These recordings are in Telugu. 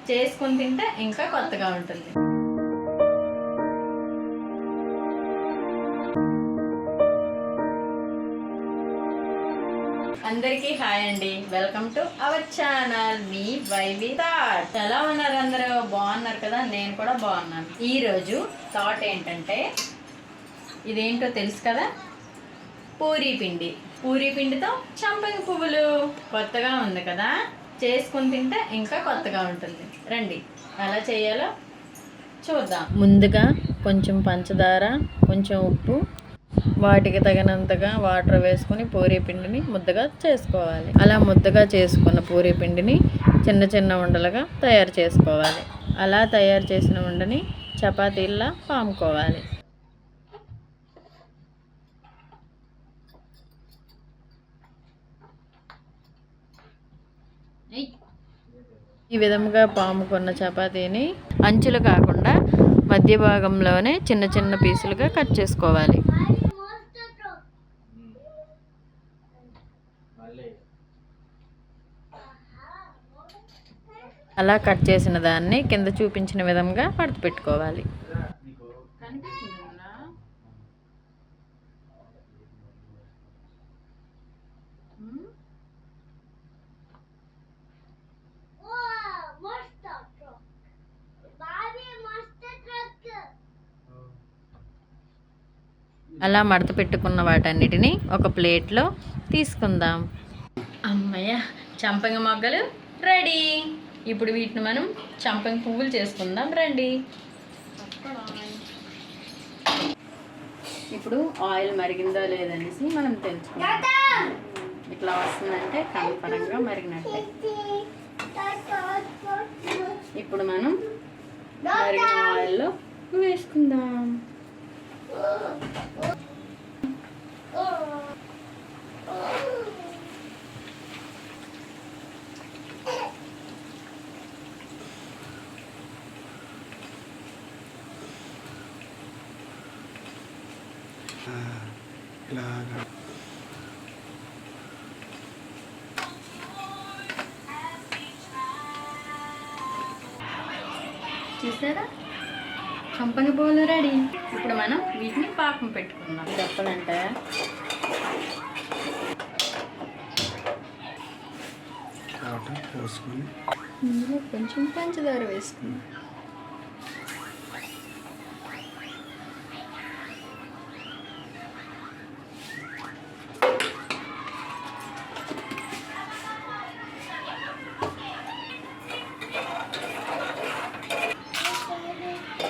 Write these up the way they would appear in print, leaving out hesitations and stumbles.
చేసుకొని తింటే ఇంకా కొత్తగా ఉంటుంది. అందరికీ హాయ్ అండి, వెల్కమ్ టు అవర్ ఛానల్ మీ వైవి థాట్. ఎలా ఉన్నారు అందరూ? బాగున్నారు కదా? నేను కూడా బాగున్నాను. ఈరోజు థాట్ ఏంటంటే, ఇదేంటో తెలుసు కదా, పూరీ పిండి. పూరీ పిండితో చంపంగి పువ్వులు. కొత్తగా ఉంది కదా, చేసుకుని తింటే ఇంకా కొత్తగా ఉంటుంది. రండి ఎలా చేయాలో చూద్దాం. ముందుగా కొంచెం పంచదార, కొంచెం ఉప్పు, వాటికి తగినంతగా వాటర్ వేసుకొని పూరీ పిండిని ముద్దగా చేసుకోవాలి. అలా ముద్దగా చేసుకున్న పూరీ పిండిని చిన్న చిన్న ఉండలుగా తయారు చేసుకోవాలి. అలా తయారు చేసిన ఉండని చపాతీల్లా పాముకోవాలి. ఈ విధంగా పాముకున్న చపాతీని అంచులు కాకుండా మధ్య భాగంలోనే చిన్న చిన్న పీసులుగా కట్ చేసుకోవాలి. అలా కట్ చేసిన దాన్ని కింద చూపించిన విధంగా మడత పెట్టుకోవాలి. అలా మడత పెట్టుకున్న వాటన్నిటిని ఒక ప్లేట్లో తీసుకుందాం. అమ్మయ్య, చంపంగి మొగ్గలు రెడీ. ఇప్పుడు వీటిని మనం చంపంగి పువ్వులు చేసుకుందాం. రండి. ఇప్పుడు ఆయిల్ మరిగిందో లేదనేసి మనం తెలుసుకుందాం. ఇట్లా వస్తుందంటే కన్ఫర్మ్గా మరిగినట్టే. ఇప్పుడు మనం మరిగిన ఆయిల్లో వేసుకుందాం. చూసారా, చంపంగి పువ్వులు రెడీ. ఇప్పుడు మనం వీటిని పాకం పెట్టుకుందాం. చెప్పాలంటే కొంచెం పంచదార వేసుకుందాం.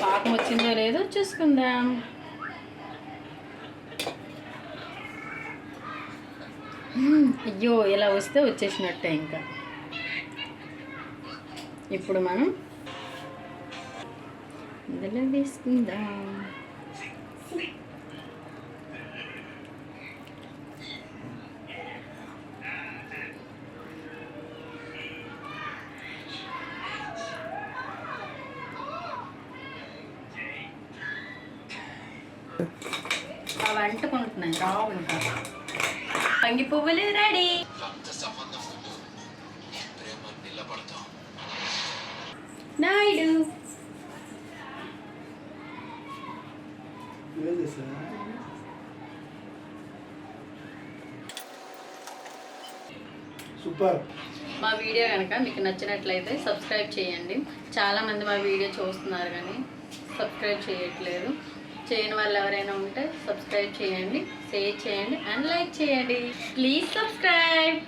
పాకం వచ్చిందో లేదో చూసుకుందాం. అయ్యో, ఇలా వస్తే వచ్చేసినట్టే. ఇంకా ఇప్పుడు మనం ఇందులో వేసుకుందాం. అవి అంటుకుంటున్నాయి, రావు. ఇంకా పంగి పువ్వులు రెడీ. నాయుడు సూపర్. మా వీడియో కనుక మీకు నచ్చినట్లయితే సబ్స్క్రైబ్ చేయండి. చాలామంది మా వీడియో చూస్తున్నారు కానీ సబ్స్క్రైబ్ చేయట్లేదు. చేయని వాళ్ళు ఎవరైనా ఉంటే సబ్స్క్రైబ్ చేయండి, షేర్ చేయండి అండ్ లైక్ చేయండి. Please subscribe.